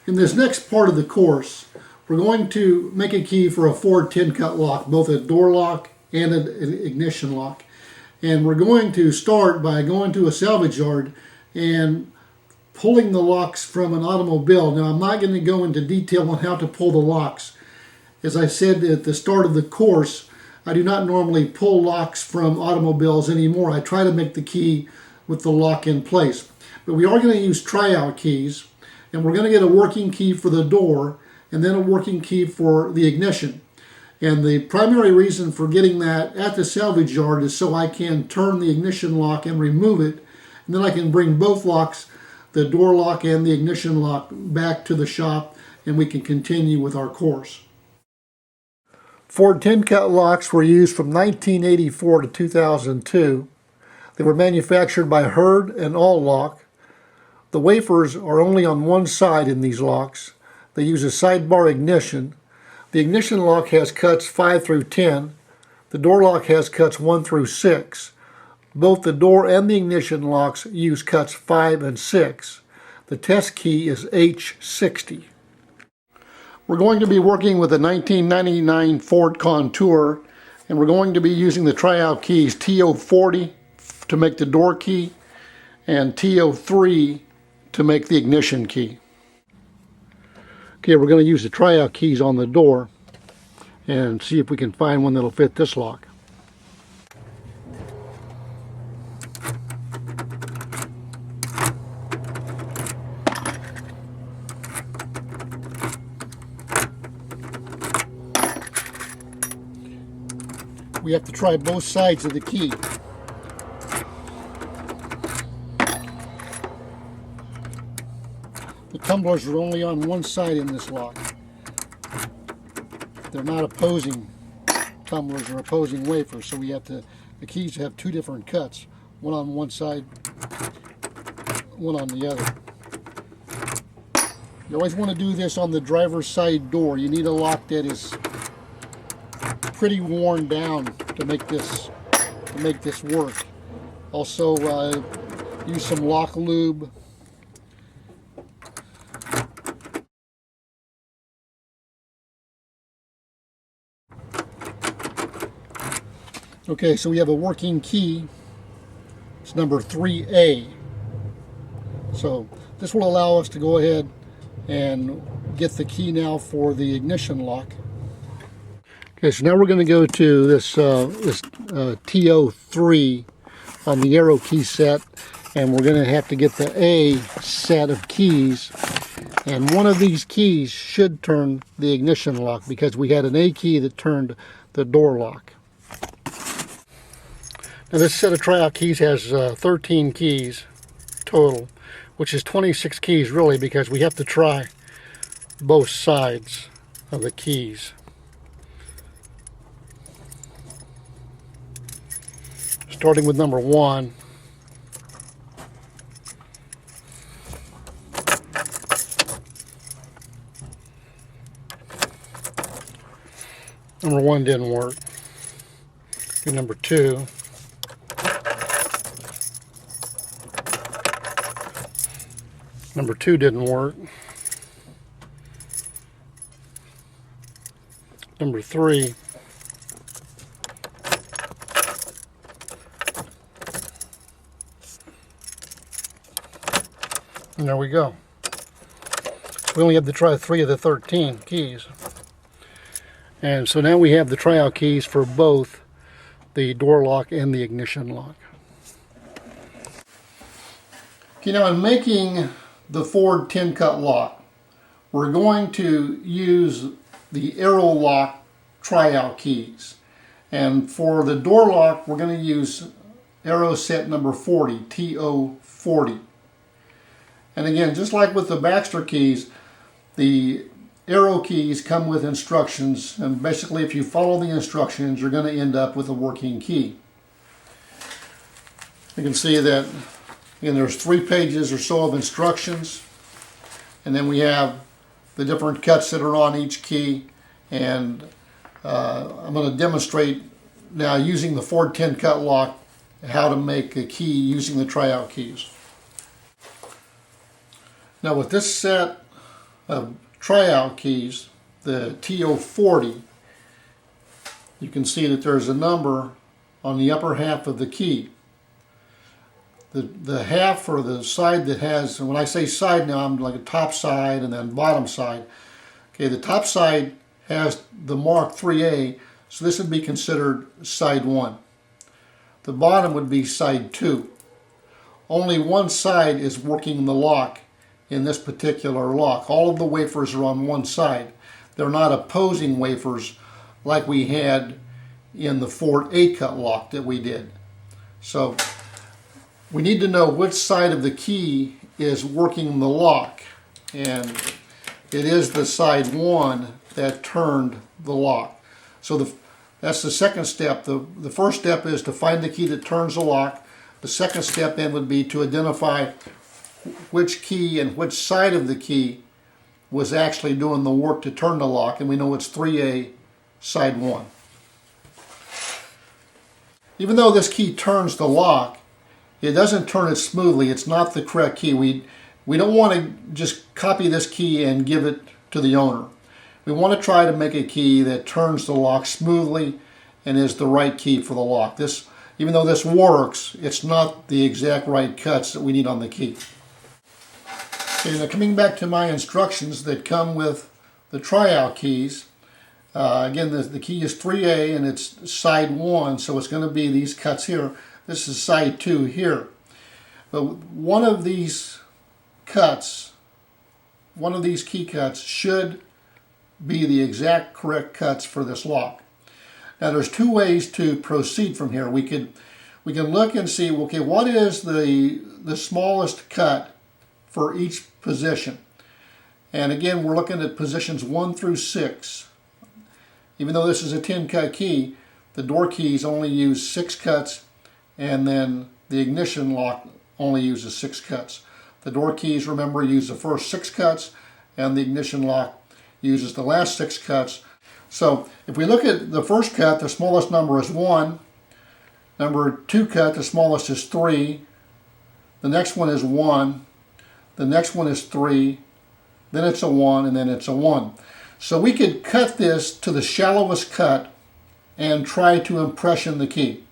In this next part of the course, we're going to make a key for a Ford 10-cut lock, both a door lock and an ignition lock. And we're going to start by going to a salvage yard and pulling the locks from an automobile. Now, I'm not going to go into detail on how to pull the locks. As I said at the start of the course, I do not normally pull locks from automobiles anymore. I try to make the key with the lock in place. But we are going to use tryout keys, and we're going to get a working key for the door and then a working key for the ignition. And the primary reason for getting that at the salvage yard is so I can turn the ignition lock and remove it, and then I can bring both locks, the door lock and the ignition lock, back to the shop, and we can continue with our course. Ford 10-cut locks were used from 1984 to 2002. They were manufactured by Hurd and All Lock. The wafers are only on one side in these locks. They use a sidebar ignition. The ignition lock has cuts 5 through 10. The door lock has cuts 1 through 6. Both the door and the ignition locks use cuts 5 and 6. The test key is H60. We're going to be working with a 1999 Ford Contour, and we're going to be using the tryout keys TO40 to make the door key and TO3 to make the ignition key. Okay, we're going to use the tryout keys on the door and see if we can find one that'll fit this lock. We have to try both sides of the key. The tumblers are only on one side in this lock. They're not opposing tumblers or opposing wafers, so we have to, the keys have two different cuts, one on one side, one on the other. You always want to do this on the driver's side door. You need a lock that is pretty worn down to make this work. Also, use some lock lube. Okay, so we have a working key. It's number 3A. So this will allow us to go ahead and get the key now for the ignition lock. Okay, so now we're going to go to this TO3 on the arrow key set, and we're going to have to get the A set of keys, and one of these keys should turn the ignition lock because we had an A key that turned the door lock. Now this set of tryout keys has 13 keys total, which is 26 keys really, because we have to try both sides of the keys. Starting with number 1. Number 1 didn't work. Do number 2. Number 2 didn't work. Number 3. And there we go. We only have to try 3 of the 13 keys. And so now we have the tryout keys for both the door lock and the ignition lock. Okay, now in making the Ford 10-cut lock, we're going to use the arrow lock tryout keys. And for the door lock, we're going to use arrow set number 40, TO40. And again, just like with the Baxter keys, the arrow keys come with instructions, and basically if you follow the instructions, you're going to end up with a working key. You can see that, again, there's 3 pages or so of instructions, and then we have the different cuts that are on each key, and I'm going to demonstrate now using the Ford 10-cut lock how to make a key using the tryout keys. Now with this set tryout keys, the TO40, you can see that there's a number on the upper half of the key. The half or the side that has, and when I say side now, I'm like a top side and then bottom side. Okay, the top side has the mark 3A, so this would be considered side 1. The bottom would be side 2. Only one side is working the lock in this particular lock. All of the wafers are on one side. They're not opposing wafers like we had in the Ford 8-cut lock that we did. So we need to know which side of the key is working the lock, and it is the side 1 that turned the lock. So that's the second step. The first step is to find the key that turns the lock. The second step then would be to identify which key and which side of the key was actually doing the work to turn the lock, and we know it's 3A, side 1. Even though this key turns the lock, it doesn't turn it smoothly. It's not the correct key. We don't want to just copy this key and give it to the owner. We want to try to make a key that turns the lock smoothly and is the right key for the lock. Even though this works, it's not the exact right cuts that we need on the key. Okay, now coming back to my instructions that come with the tryout keys, again the key is 3A and it's side 1, so it's going to be these cuts here. This is side 2 here. But one of these cuts, one of these key cuts should be the exact correct cuts for this lock. Now there's two ways to proceed from here. We can look and see, okay, what is the smallest cut for each position? And again, we're looking at positions 1 through 6. Even though this is a 10-cut key, the door keys only use 6 cuts, and then the ignition lock only uses 6 cuts. The door keys, remember, use the first 6 cuts, and the ignition lock uses the last 6 cuts. So if we look at the first cut, the smallest number is 1. Number 2 cut, the smallest is 3. The next one is 1. The next one is 3. Then it's a 1, and then it's a 1. So we could cut this to the shallowest cut and try to impression the key.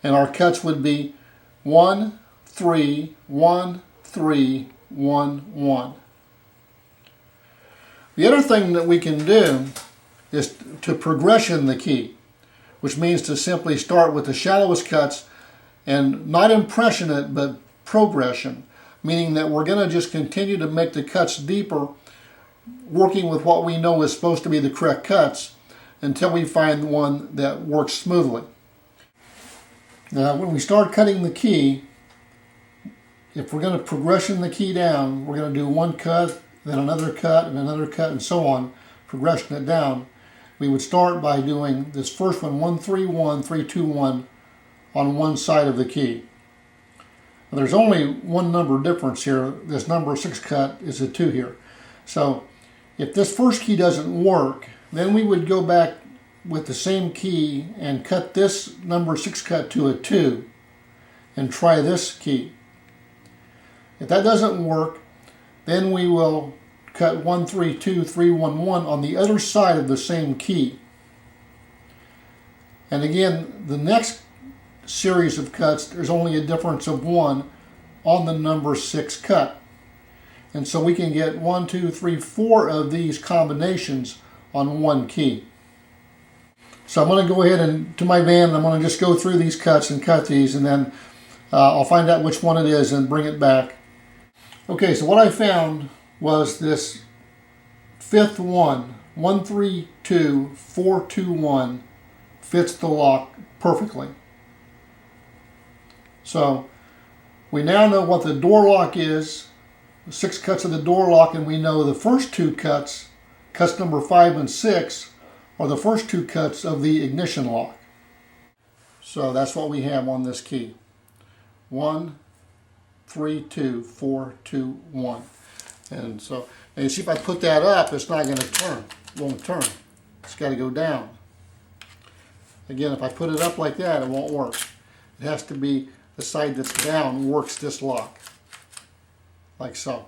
And our cuts would be 1, 3, 1, 3, 1, 1. The other thing that we can do is to progression the key, which means to simply start with the shallowest cuts and not impression it, but progression, meaning that we're going to just continue to make the cuts deeper, working with what we know is supposed to be the correct cuts until we find one that works smoothly. Now, when we start cutting the key, if we're going to progression the key down, we're going to do one cut, then another cut, and so on, progression it down. We would start by doing this first one, 1, 3, 1, 3, 2, 1, on one side of the key. Now, there's only one number difference here. This number 6 cut is a 2 here. So if this first key doesn't work, then we would go back with the same key and cut this number 6 cut to a 2 and try this key. If that doesn't work, then we will cut 1, 3, 2, 3, 1, 1 on the other side of the same key. And again, the next series of cuts, there's only a difference of 1 on the number 6 cut. And so we can get 1, 2, 3, 4 of these combinations on one key. So I'm going to go ahead and to my van, I'm going to just go through these cuts and cut these, and then I'll find out which one it is and bring it back. Okay, so what I found was this fifth one, 1, 3, 2, 4, 2, 1, fits the lock perfectly. So we now know what the door lock is, 6 cuts of the door lock, and we know the first 2 cuts, cuts number 5 and 6, are the first 2 cuts of the ignition lock. So that's what we have on this key. 1, 3, 2, 4, 2, 1. And so, and you see if I put that up, it's not going to turn. It won't turn. It's got to go down. Again, if I put it up like that, it won't work. It has to be the side that's down works this lock. Like so.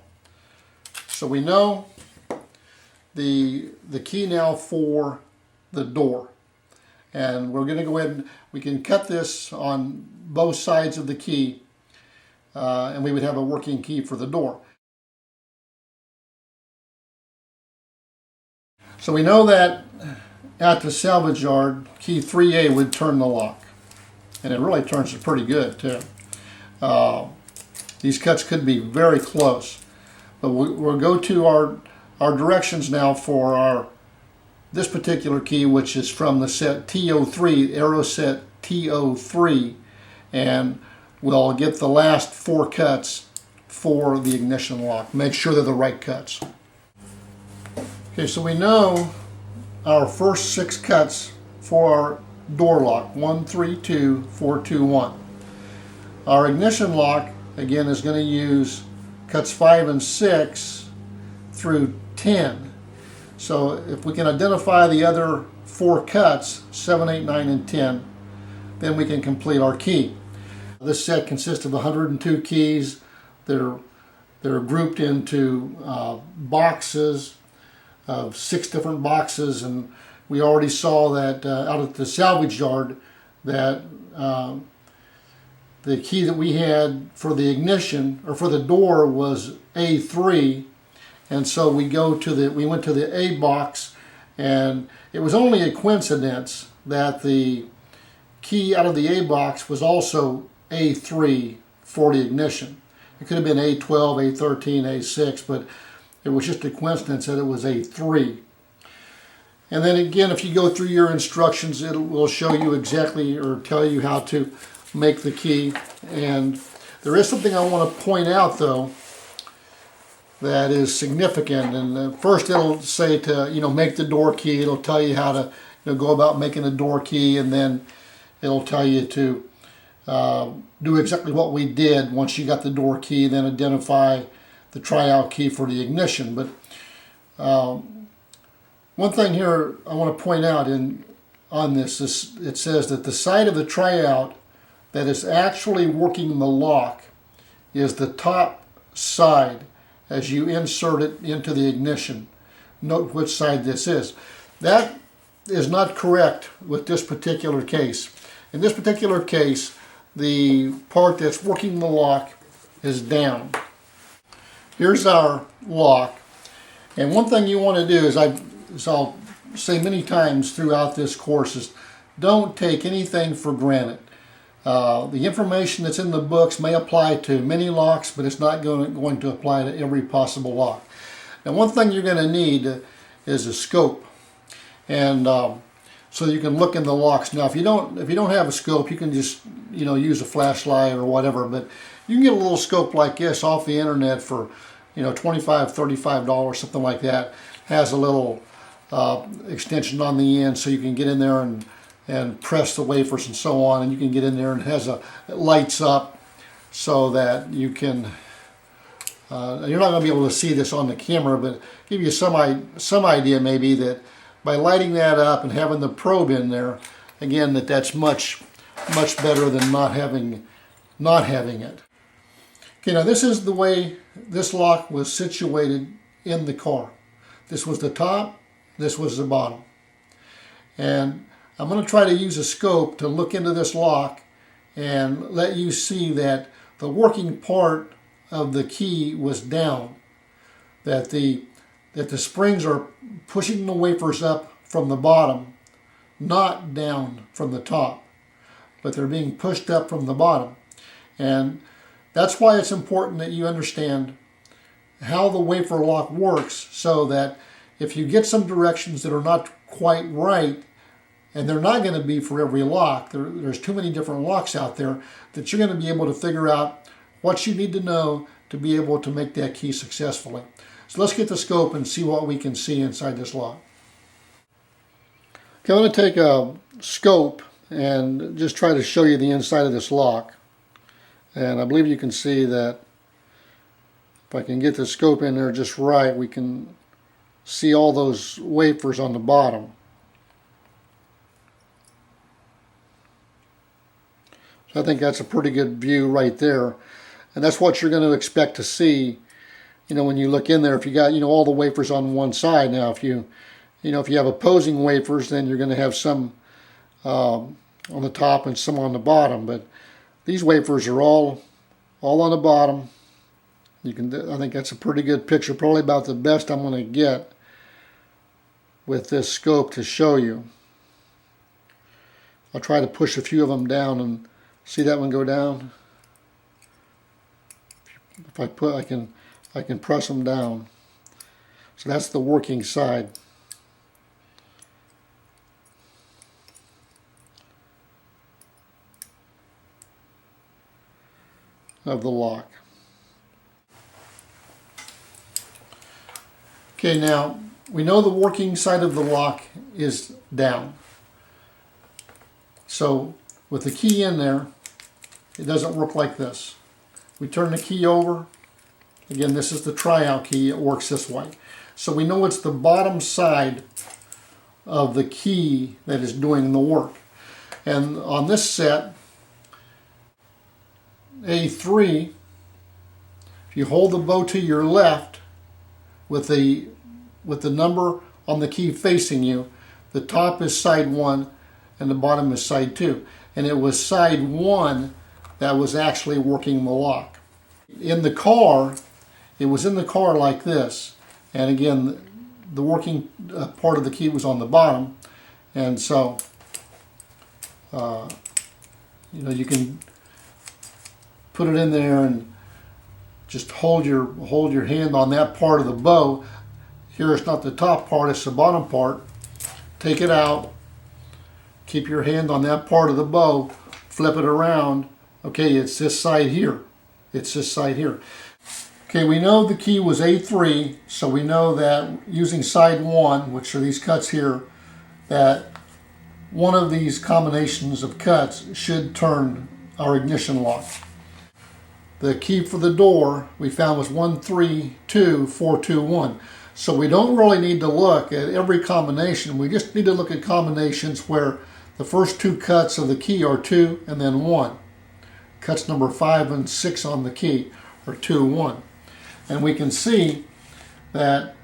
So we know the key now for the door. And we're going to go ahead and we can cut this on both sides of the key, and we would have a working key for the door. So we know that at the salvage yard, key 3A would turn the lock. And it really turns it pretty good too. These cuts could be very close. But we'll go to our directions now for this particular key, which is from the set TO3, arrow set TO3, and we'll get the last 4 cuts for the ignition lock. Make sure they're the right cuts. Okay, so we know our first 6 cuts for our door lock, 1, 3, 2, 4, 2, 1. Our ignition lock, again, is going to use cuts 5 and 6 through 10. So if we can identify the other 4 cuts, 7, 8, 9, and 10, then we can complete our key. This set consists of 102 keys. They're grouped into boxes of 6 different boxes, and we already saw that out at the salvage yard that the key that we had for the ignition or for the door was A3. And so we went to the A box, and it was only a coincidence that the key out of the A box was also A3 for the ignition. It could have been A12, A13, A6, but it was just a coincidence that it was A3. And then again, if you go through your instructions, it will show you exactly or tell you how to make the key. And there is something I want to point out though that is significant. And first it'll say to make the door key. It'll tell you how to go about making a door key, and then it'll tell you to do exactly what we did once you got the door key, then identify the tryout key for the ignition. But one thing here I want to point out on this, it says that the side of the tryout that is actually working the lock is the top side as you insert it into the ignition. Note which side this is. That is not correct with this particular case. In this particular case, the part that's working the lock is down. Here's our lock. And one thing you want to do is, as I'll say many times throughout this course, is don't take anything for granted. The information that's in the books may apply to many locks, but it's not going to apply to every possible lock. Now, one thing you're going to need is a scope, and so you can look in the locks. Now, if you don't have a scope, you can just use a flashlight or whatever. But you can get a little scope like this off the internet for $25, $35, something like that. Has a little extension on the end, so you can get in there and press the wafers and so on, and you can get in there, and it lights up so that you can you're not going to be able to see this on the camera, but give you some idea maybe that by lighting that up and having the probe in there, again, that's much better than not having it. Okay, now this is the way this lock was situated in the car. This was the top, this was the bottom. And I'm going to try to use a scope to look into this lock and let you see that the working part of the key was down, that the springs are pushing the wafers up from the bottom, not down from the top, but they're being pushed up from the bottom. And that's why it's important that you understand how the wafer lock works, so that if you get some directions that are not quite right, and they're not going to be for every lock, there's too many different locks out there, that you're going to be able to figure out what you need to know to be able to make that key successfully. So let's get the scope and see what we can see inside this lock. Okay, I'm going to take a scope and just try to show you the inside of this lock. And I believe you can see that if I can get the scope in there just right, we can see all those wafers on the bottom. So I think that's a pretty good view right there. And that's what you're going to expect to see when you look in there, if you got, all the wafers on one side. Now, if you have opposing wafers, then you're going to have some on the top and some on the bottom. But these wafers are all on the bottom. I think that's a pretty good picture, probably about the best I'm going to get with this scope to show you. I'll try to push a few of them down and see that one go down. If I put, I can press them down. So that's the working side. Of the lock. Okay, now we know the working side of the lock is down. So with the key in there, it doesn't work like this. We turn the key over. Again, this is the tryout key. It works this way. So we know it's the bottom side of the key that is doing the work. And on this set, A3, if you hold the bow to your left with the number on the key facing you, the top is side 1 and the bottom is side 2. And it was side 1 that was actually working the lock. In the car, it was in the car like this. And again, the working part of the key was on the bottom. And so, you can put it in there and just hold your hand on that part of the bow. Here it's not the top part, it's the bottom part. Take it out, keep your hand on that part of the bow, flip it around. Okay, it's this side here. It's this side here. Okay, we know the key was A3, so we know that using side 1, which are these cuts here, that one of these combinations of cuts should turn our ignition lock. The key for the door we found was 132421. So we don't really need to look at every combination. We just need to look at combinations where the first 2 cuts of the key are 2 and then 1. Cuts number 5 and 6 on the key are 2, 1. And we can see that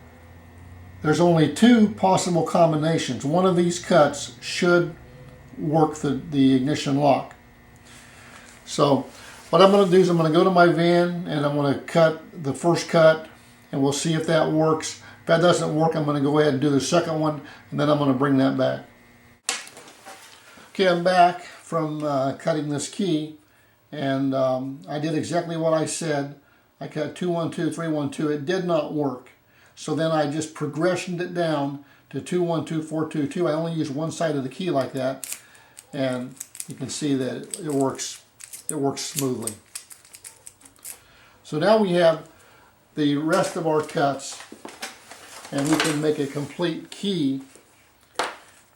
there's only 2 possible combinations. One of these cuts should work the ignition lock. So what I'm going to do is I'm going to go to my van and I'm going to cut the first cut and we'll see if that works. If that doesn't work, I'm going to go ahead and do the second one and then I'm going to bring that back. Okay, I'm back from cutting this key and I did exactly what I said. I cut 212, 312. It did not work. So then I just progressioned it down to 212, 422. I only used one side of the key like that and you can see that it works smoothly. So now we have the rest of our cuts and we can make a complete key.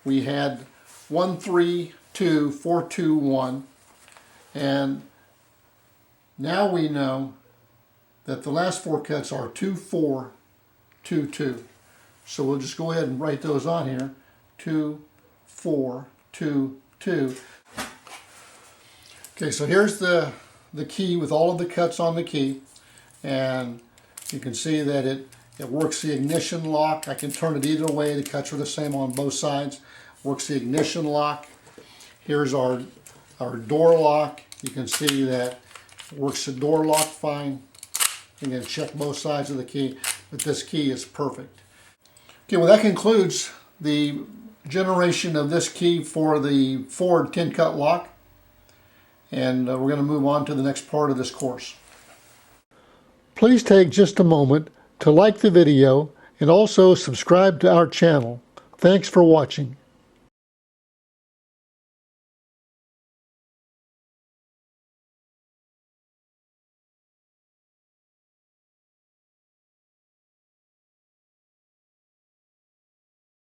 We had 132421 and now we know that the last 4 cuts are 2422. So we'll just go ahead and write those on here. 2422. Okay, so here's the key with all of the cuts on the key, and you can see that it works the ignition lock. I can turn it either way. The cuts are the same on both sides. Works the ignition lock. Here's our door lock. You can see that it works the door lock fine. You can check both sides of the key, but this key is perfect. Okay, well that concludes the generation of this key for the Ford 10-cut lock. And we're going to move on to the next part of this course. Please take just a moment to like the video and also subscribe to our channel. Thanks for watching.